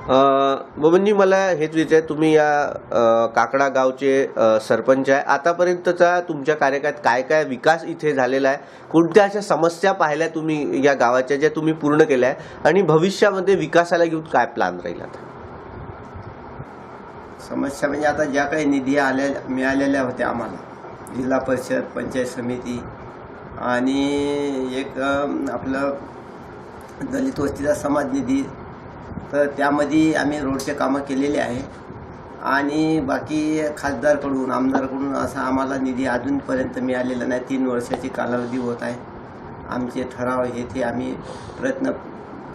बबनजी, मला हेच विचारायचं, तुम्ही या काकडा गावचे सरपंच आहे. आतापर्यंतचा तुमच्या कार्यकाळात काय काय विकास इथे झालेला आहे? कोणत्या अशा समस्या पाहिल्या तुम्ही या गावाच्या, ज्या तुम्ही पूर्ण केल्या आहे, आणि भविष्यामध्ये विकासाला घेऊन काय प्लॅन राहील? आता समस्या म्हणजे आता ज्या काही निधी मिळालेल्या होत्या आम्हाला, जिल्हा परिषद, पंचायत समिती आणि एक आपलं दलित वस्तीचा समाज निधी, तर त्यामध्ये आम्ही रोडचे कामं केलेले आहे. आणि बाकी खासदारकडून, आमदारकडून असा आम्हाला निधी अजूनपर्यंत मिळालेला नाही. 3 वर्षाची कालावधी होत आहे. आमचे ठराव हे ते आम्ही प्रयत्न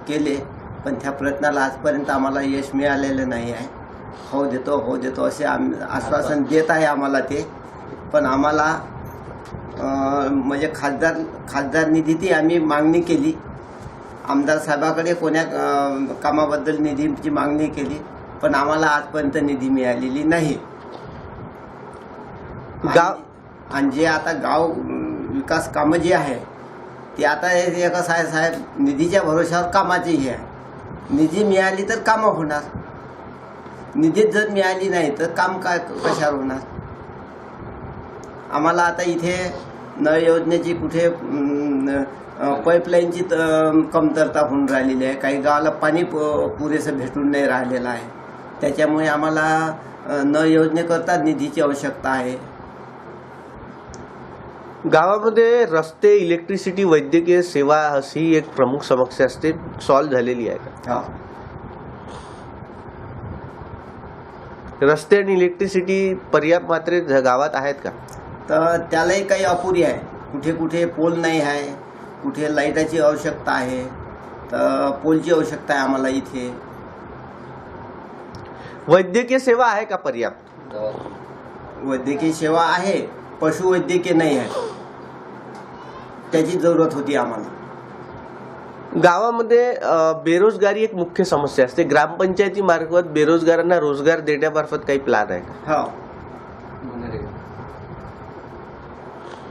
केले, पण त्या प्रयत्नाला आजपर्यंत आम्हाला यश मिळालेलं नाही आहे. हो देतो असे आश्वासन देत आहे आम्हाला ते, पण आम्हाला म्हणजे खासदार निधीची आम्ही मागणी केली, आमदार साहेबाकडे कोण्या कामाबद्दल निधीची मागणी केली, पण आम्हाला आजपर्यंत निधी मिळालेली नाही. आणि जे आता गाव विकास कामं जी आहे ती आता हे कसं आहे साहेब, निधीच्या भरोशावर कामाची हे आहे. निधी मिळाली तर कामं होणार, निधीच जर मिळाली नाही तर काम काय कशावर होणार? आम्हाला आता इथे नळ योजनेची कुठे पाईपलाईनची कमतरता होऊन राहिलेली आहे. काही गावाला पाणी पुरेसं भेटून नाही राहिलेलं आहे. त्याच्यामुळे आम्हाला नळ योजनेकरता निधीची आवश्यकता आहे. गावामध्ये रस्ते, इलेक्ट्रिसिटी, वैद्यकीय सेवा अशी एक प्रमुख समस्या असते, सॉल्व्ह झालेली आहे का? रस्ते आणि इलेक्ट्रिसिटी पर्याप्त मात्रेत गावात आहेत का? तर त्यालाही काही अपुरी आहे. कुठे कुठे पोल नाही आहे, कुठे लाईटाची आवश्यकता आहे, तर पोलची आवश्यकता आहे आम्हाला इथे. वैद्यकीय सेवा आहे का पर्याप्त? वैद्यकीय सेवा आहे, पशुवैद्यकीय नाही आहे, त्याची जरूरत होती आम्हाला. गावामध्ये बेरोजगारी एक मुख्य समस्या असते. ग्रामपंचायतीमार्फत बेरोजगारांना रोजगार देण्यामार्फत काही प्लॅन आहे का? हो.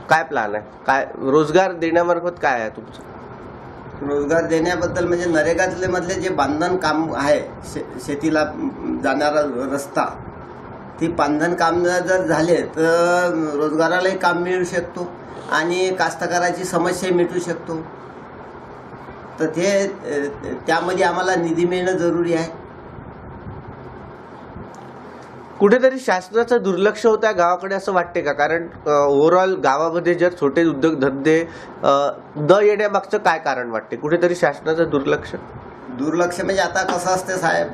काय प्लॅन आहे? काय रोजगार देण्यामार्फत काय आहे तुमचं? रोजगार देण्याबद्दल म्हणजे नरेगातले मधले जे बांधण काम आहे, शेतीला जाणारा रस्ता, ती बांधण काम जर झाले तर रोजगारालाही काम मिळू शकतो आणि कास्तकाराची समस्या मिटू शकतो. तर त्यामध्ये आम्हाला निधी मिळणं जरुरी आहे. कुठेतरी शासनाचं दुर्लक्ष होत आहे गावाकडे असं वाटते का? कारण ओव्हरऑल गावामध्ये जर छोटे उद्योगधंदे येण्यामागचं काय कारण वाटते? कुठेतरी शासनाचं दुर्लक्ष म्हणजे आता कसं असते साहेब,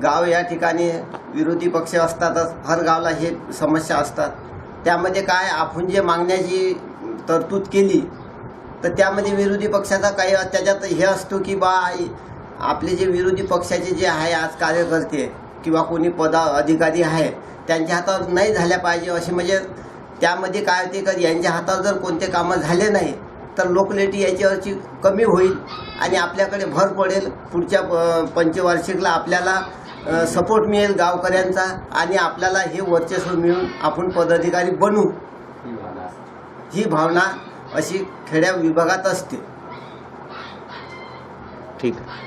गाव या ठिकाणी विरोधी पक्ष असतातच, हर गावला हे समस्या असतात. त्यामध्ये काय, आपण जे मागण्याची तरतूद केली तर त्यामध्ये विरोधी पक्षाचा काही त्याच्यात हे असतो की बा आपले जे विरोधी पक्षाचे जे आहे आज कार्यकर्ते किंवा कोणी अधिकारी आहे त्यांच्या हातावर नाही झाल्या पाहिजे अशी, म्हणजे त्यामध्ये काय होते का यांच्या हातावर जर कोणते कामं झाले नाही तर लोकलेटी याच्यावरची कमी होईल आणि आपल्याकडे भर पडेल. पुढच्या पंचवार्षिकला आपल्याला सपोर्ट मिळेल गावकऱ्यांचा आणि आपल्याला हे वर्चस्व मिळून आपण पदाधिकारी बनू, ही भावना अशी खेड्या विभागात असते. ठीक आहे.